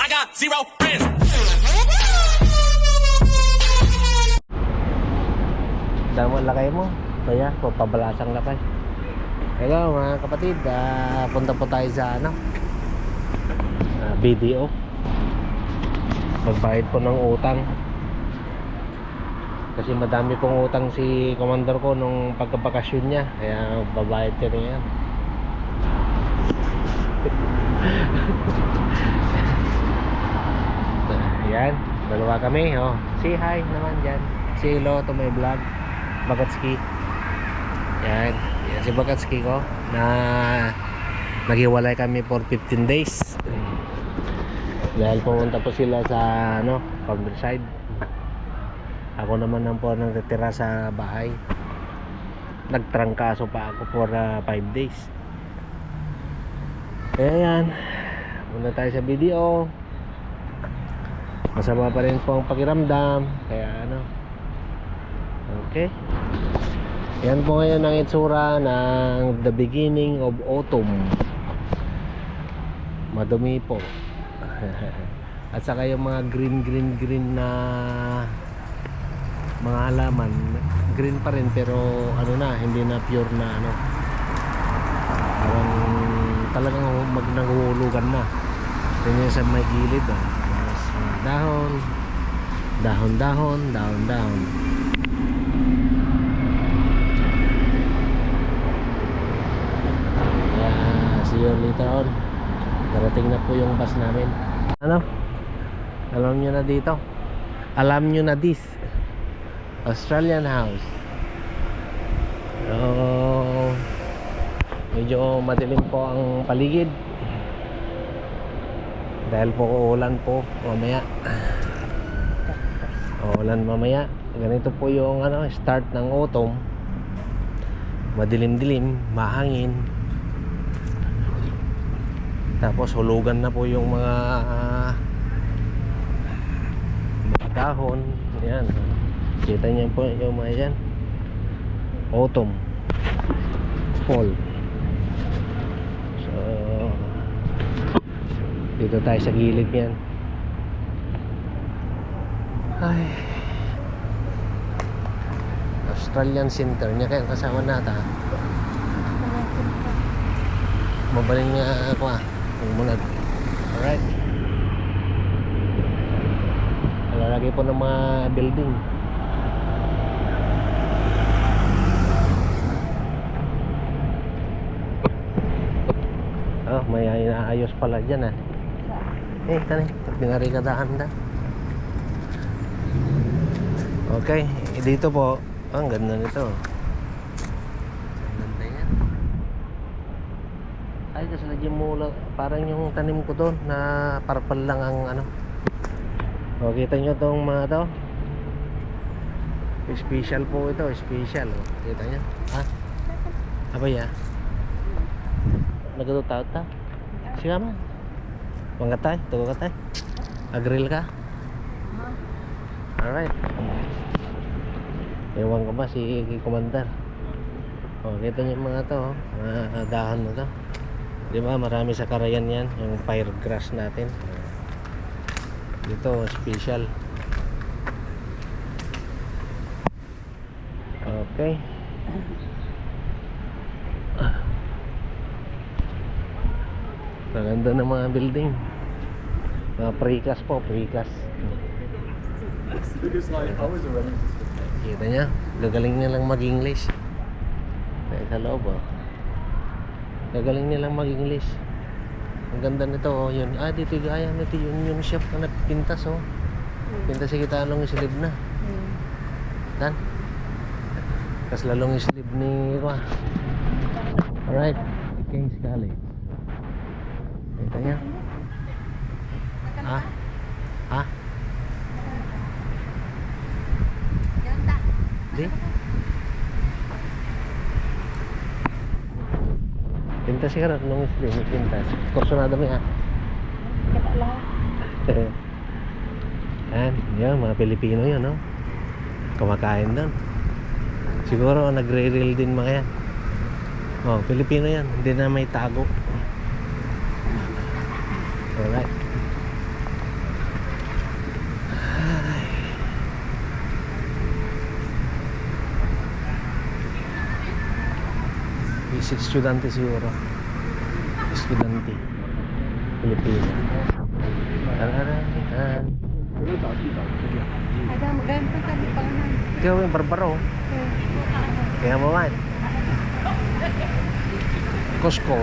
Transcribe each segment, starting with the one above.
got zero friends. Damo lakay mo. Kaya, pabalasang lakay. Hello mga kapatid, punta po tayo sa BDO. Magbayad po ng utang. Kasi madami pong utang si commander ko nung pagkabakasyon niya. Kaya babayad ka rin yan. Yan, dalawa kami, oh. Say hi naman dyan. Say hello to my vlog, Bagatski. Yan, yan si Bagatski ko na naghiwalay kami for 15 days. Dahil pumunta po sila sa countryside. Ako naman ang po nang retira sa bahay. Nagtrangkaso pa ako for 5 days. Kaya yan, muna tayo sa video. Masama pa rin po ang pakiramdam. Kaya okay. Yan po ngayon ang itsura ng the beginning of autumn. Madumi po. At saka yung mga green na mga halaman, green pa rin pero hindi na pure na parang talagang naghuhulugan na. Tingnan sa may gilid, dahon. Yeah, see you later on. Darating na po yung bus namin. Alam nyo na dito. Alam nyo na this Australian house. Medyo madilim po ang paligid dahil po uulan po mamaya. Uulan mamaya. Ganito po yung start ng autumn. Madilim-dilim, mahangin. Tapos hulugan na po yung mga dahon. Yan. Kita niyo po yung mga yan. Autumn, fall. So dito tayo sa gilid yan. Ay, Australian Center niya kaya kasama nata. Mabaling nga ako munag. Alright. Lalagay po ng mga building. May inaayos pala dyan tani, pinarikadaan na. Okay, dito po ang ganda nito. Ang ganda yan. Ay, kasi lagyan mo parang yung tanim ko doon na parpal lang ang kita nyo itong mga to. Special po ito, special. Kita nyo apa ya nagtutawad ta siya man manggatay, tugo katay agril ka. Alright, ewan ko ba si commander. Kita nyo mga to mga dahon na to, diba marami sa Karayan yan, yung firegrass natin. Dito special. Okay. Maganda ng mga building. Mga precast po, precast. Kita niya, gagaling niya lang mag-English. Sa loob gagaling niya lang mag-English. Ang ganda nito yun. Dito gaya nito yun yung chef na nagpintas pintas si kita along islib na. Dan. Kas lalong islib ni Alright, King's College. Kita niya. Di? Pintas siya rin nung islib. Pintas. Kurso na dami Kata lahat. Yan, mga Pilipino yan, kumakain doon. Siguro nagre-reel din mga yan. Pilipino yan, hindi na may tago. Alright. estudyante siguro. Estudyante. Pilipina. Tarararitan. Ada maganda kami pangalan. Ikaw yung barbaro. Kaya mo man. Costco.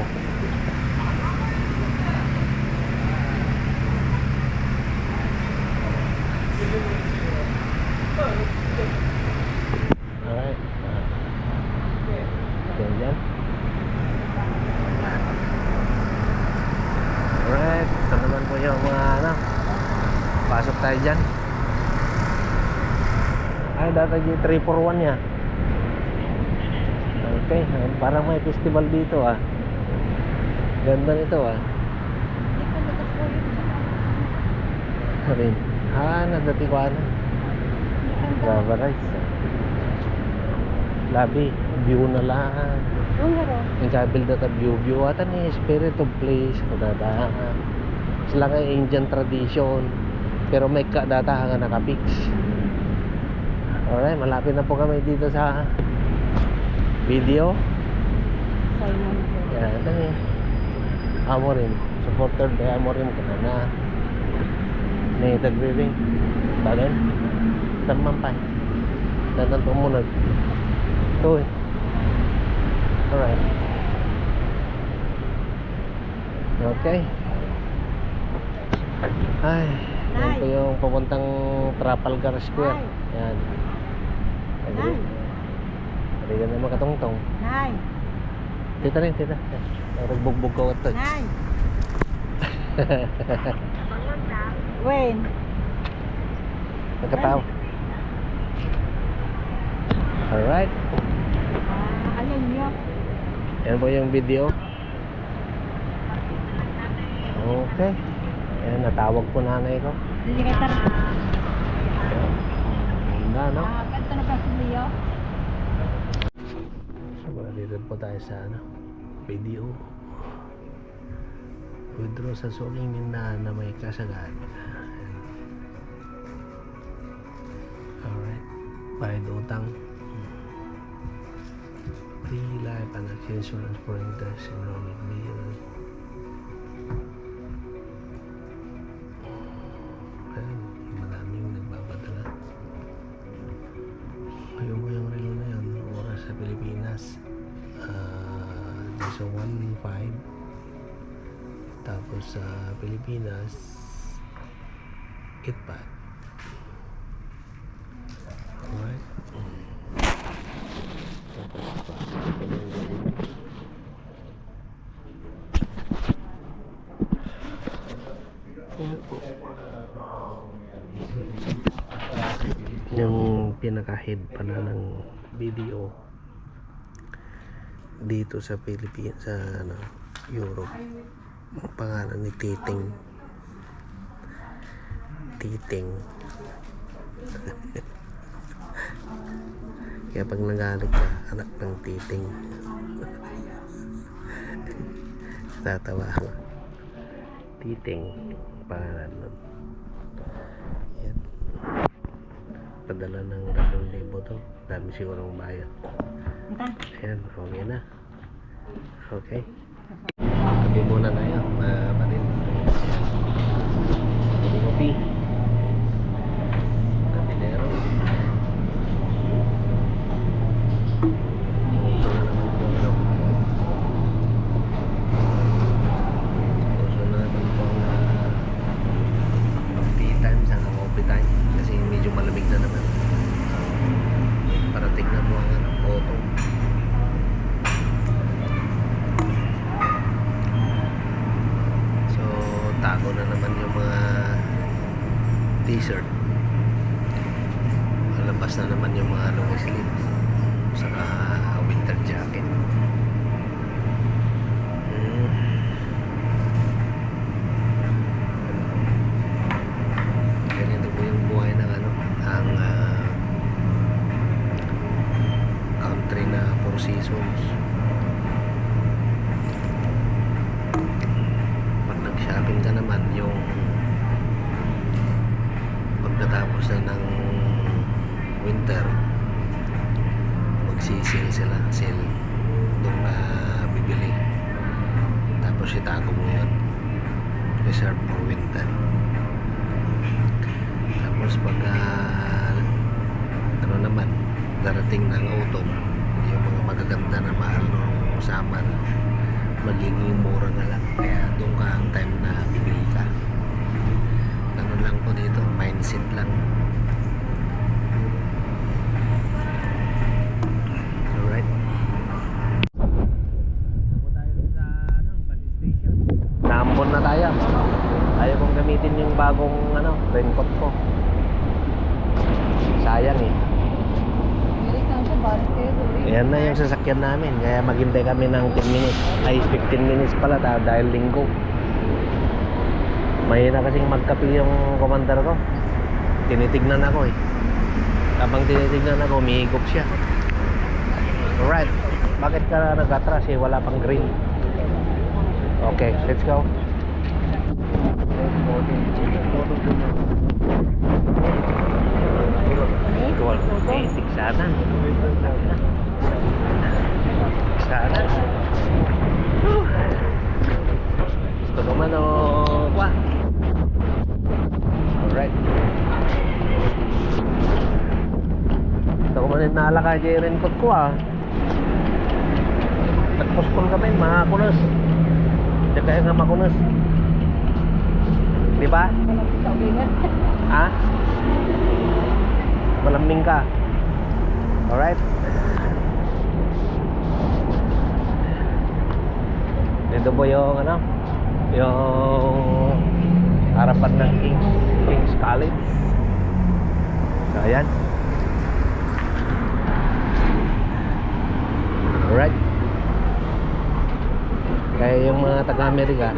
Alright. Okay, dyan. Alright. Ito naman po yung mga ano. Pasok tayo dyan. Ay, data G341 niya. Okay, parang may festival dito ah. Ganda nito ah. Rin. Nagdati ko ano. Brava rice. Labi, view na lang. Yung kabil data view atan ni spirit of place kadada. Sila nga Indian tradition. Pero may data nga nakapix. Alright, malapit na po kami dito sa video. Yan, ito eh. Amorim. Supporter by Amorim ka na. May tagbiring. Bagan. Tamampay. Datang tumunod. Ito eh. Alright. Okay. Ay. Yan po yung papuntang Trafalgar Square. Yan. Ay. Hindi na makatungtong. Nay. Tita rin, tita. Nagbugbog ko ito. Nay. When? Nagkatawa. Alright. Alam niyo. Yan po yung video. Okay. Ayan, natawag po nanay ko. Hindi ka tar. Ganda, no? Ganto na pa si Leo. So, dito po tayo sa ano, video. Withdraw sa suking nindahan na may kasagad. Alright. Bayad utang. Free life and insurance for interest enrollment bill. Ayan, maraming nagbapadala. Ayun po yung relo na yun. Oras sa Pilipinas. So 1:05. Tapos sa Pilipinas 8:05. Alright. Yung pinaka-head pala ng video dito sa Pilipinas, sa ano, Europe, ang pangalan ni Titing. Kaya pag nagalit ka, anak ng Titing. Tatawa ako. Titing pangalan nun. Yan. Padala ng 2,000 to. Dami sigurong bayad. Ayan, okay na. Okay. Sabi muna tayo, matin. Kopi. Kapinero. Ito na naman po ano. Puso na naman po ang tea time sa coffee time. Kasi medyo malamig na naman. Parating na po ang autumn. So tago na naman yung mga t-shirt. Malabas na naman yung mga long sleeve saka winter jacket. Ganito po yung buhay ng ano, ang country na 4 seasons. Pag nag-shopping ka naman, yung pagkatapos na ng winter, magsisale sila, sale doon na bibili. Tapos itago mo yun. Reserve for winter. Tapos pag ano naman, darating ng autumn, yung mga magaganda na mahal ng summer, magiging mura na lang. Kaya doon ka ang time na bibili ka. Ganun lang po dito, mindset lang. Alright. Ako tayo sa bus station. Naambon na tayo. Ayaw kong gamitin yung bagong raincoat ko. Sayang eh. Ayan na yung sasakyan namin. Kaya maghintay kami ng 10 minutes. Ay, 15 minutes pala dahil linggo. Mahina kasing magkape yung commander ko. Tinitignan ako eh. Habang tinitignan ako, umihigop siya. Alright. Bakit ka nag-atras eh? Wala pang green. Okay, let's go. Basic sana. Sana. Gusto naman o kwa. Alright. Gusto ko man nalakay kay raincoat ko Nagpospon kami, makakunas. Hindi kaya nga makunas. Diba? Ha? Malambing ka. Alright. Dito po yung yung harapan ng King's College. So ayan. Alright. Kaya yung mga taga-Amerika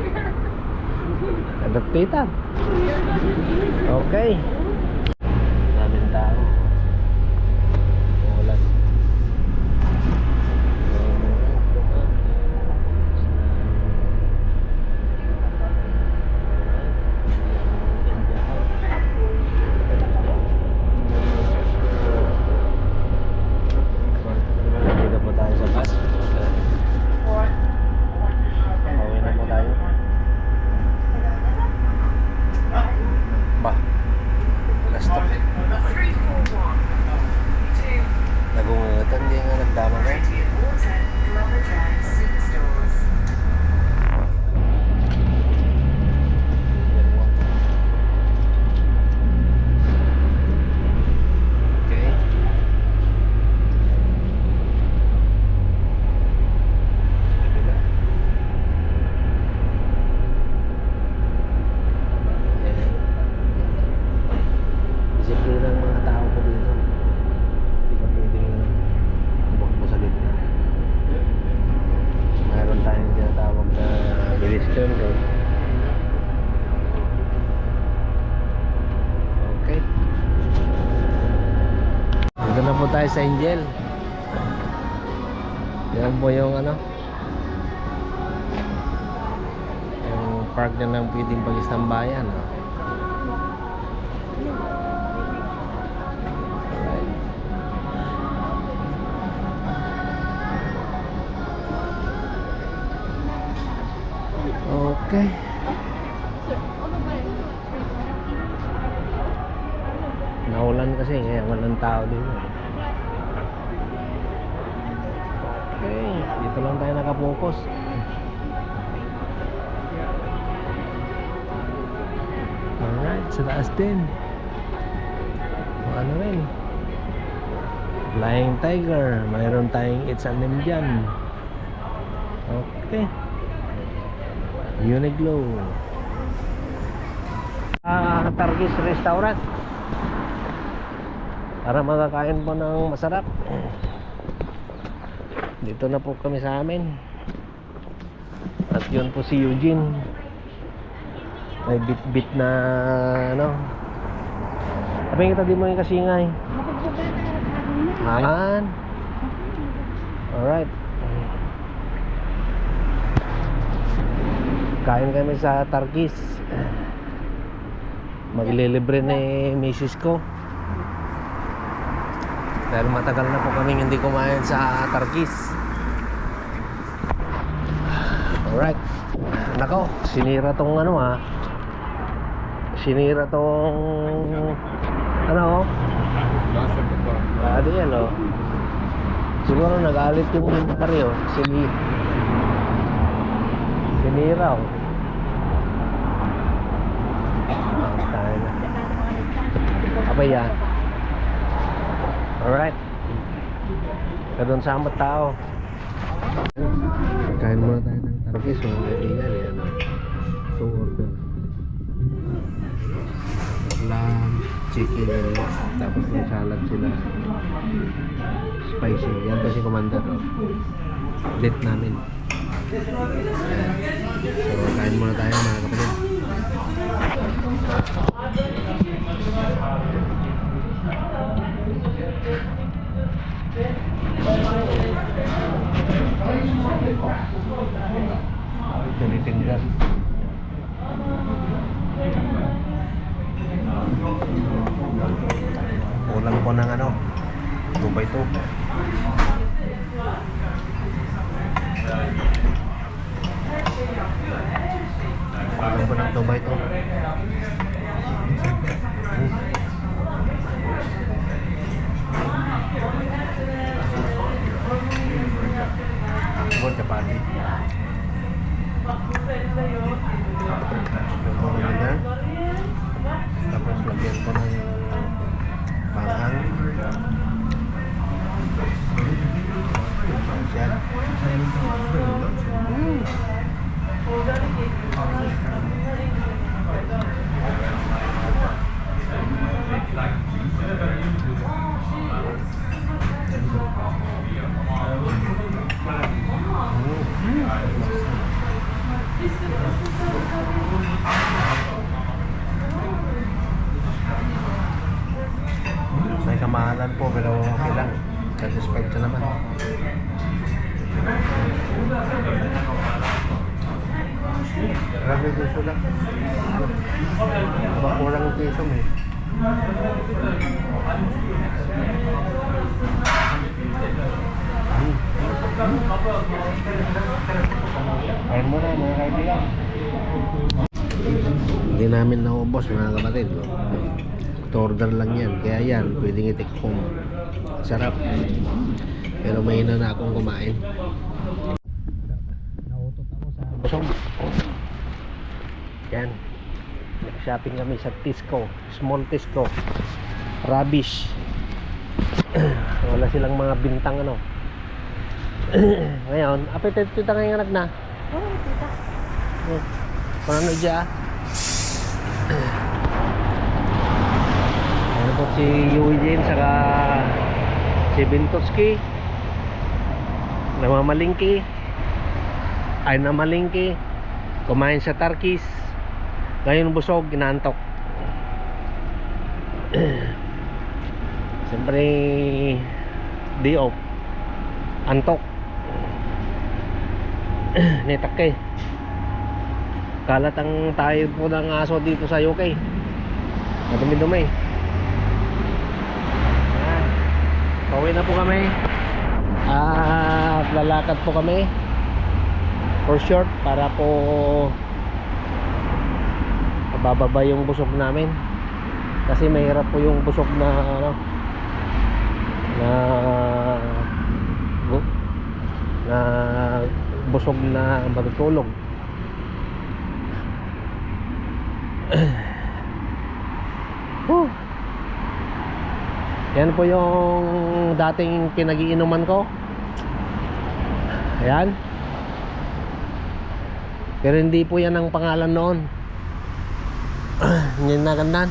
nagpitan. Okay. Daming tao. Ulan. Dito po tayo sa bus. Pauwi na po tayo. Bah, lastok. Nagungatan din nga nagdama ka. Okay. Disiplina ng mga tao po dito. Hindi ka pwedeng bumakbo sa gitna. Mayroon tayong tinatawag na pedestrian road. Okay. Dito na po tayo sa Angel. Yan po yung yung park na lang pwedeng pag-istambayan. Okay. Naulan kasi kaya walang tao dito. Okay, dito lang tayo nakapokus. Alright, sa taas din. Ano rin? Flying Tiger. Mayroon tayong H&M dyan. Okay. Uniqlo. Targis Restaurant. Para makakain po ng masarap. Dito na po kami sa amin. At yun po si Eugene. May bit-bit na Sabi kita di mo yung kasingay. Man. Alright. Kain kami sa Targis. Maglilibre ni misis ko. Dahil matagal na po kaming hindi kumain sa Targis. Alright. Nako, sinira tong ano ha. Sinira tong ano. Ano yan oh. Siguro nagalit yung pare oh. Sinira oh. Tayo na. Apa yan? Alright. Kadon sa amat tao. Kain muna tayo ng tarki. So, ganyan yan. So, order. Lamb, chicken, tapos may salad sila. Spicy. Yan to si Commander. Oh. Date namin. Ayan. So, kain muna tayo mga kapatid. Tinitinggan. Kulang po ng ano 2x2. Kulang po ng 2x2. Buat chapati. Tapos lagyan ko ng panghang. Yan. May kamahalan po pero okay lang. Satisfied ka naman. Grabe gusto lang. Baka kurang yung keso eh. Kain mo na mga kaibigan. Hindi namin naubos mga kapatid. Order lang yan. Kaya yan, pwedeng i-take home. Sarap. Pero mahina na akong kumain. Nautot ako sa busog. Yan. Shopping kami sa Tisco. Small Tisco. Rubbish. Wala silang mga bintang ano. Ngayon, appetite tita ngayon anak na. Oo, tita. Paano dyan? Ano po si Eugene saka si Bintoski namamalingki ay namalingki kumain sa Tarkis ngayon busog, ginantok. Siyempre day off antok nitake kalat ang tayo po ng aso dito sa UK madumi-dumi. Pauwi na po kami. Lalakad po kami for short para po bababa yung busog namin. Kasi mahirap po yung busog na ano na busog na matutulog. Yan po yung dating pinag-iinuman ko. Ayan. Pero hindi po yan ang pangalan noon. Yan na gandan.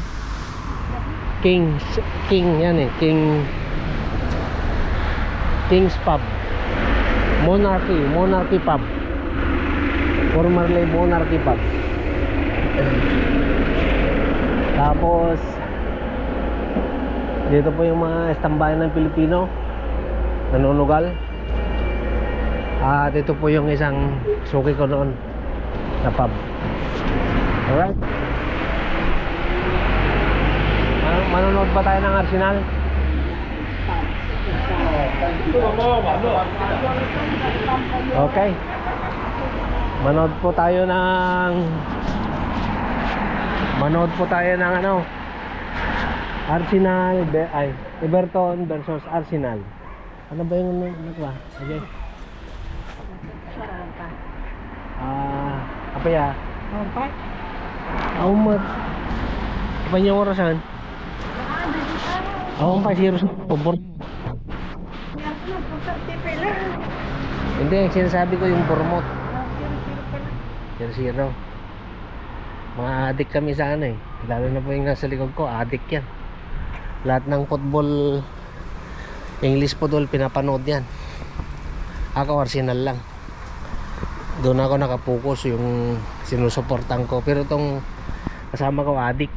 King yan eh. King's Pub. Monarchy Pub. Formerly Monarchy Pub. Tapos dito po yung mga estambayan ng Pilipino nanunugal. At ito po yung isang suki ko noon na pub. Alright. Manonood ba tayo ng Arsenal? Okay. Manood po tayo ng ano, Arsenal Everton versus Arsenal. Ano ba yung ano ba? Okay. Apa ya? Empat. Umat. Apa yung orasan? Ako 4-0 sa pabor. Hindi, yung sinasabi ko yung Bournemouth. 0-0. Mga adik kami sa ano eh. Lalo na po yung nasa likod ko, adik yan. Lahat ng football, English football, pinapanood yan. Ako Arsenal lang. Doon ako nakapokus yung sinusuportan ko. Pero itong kasama ko adik.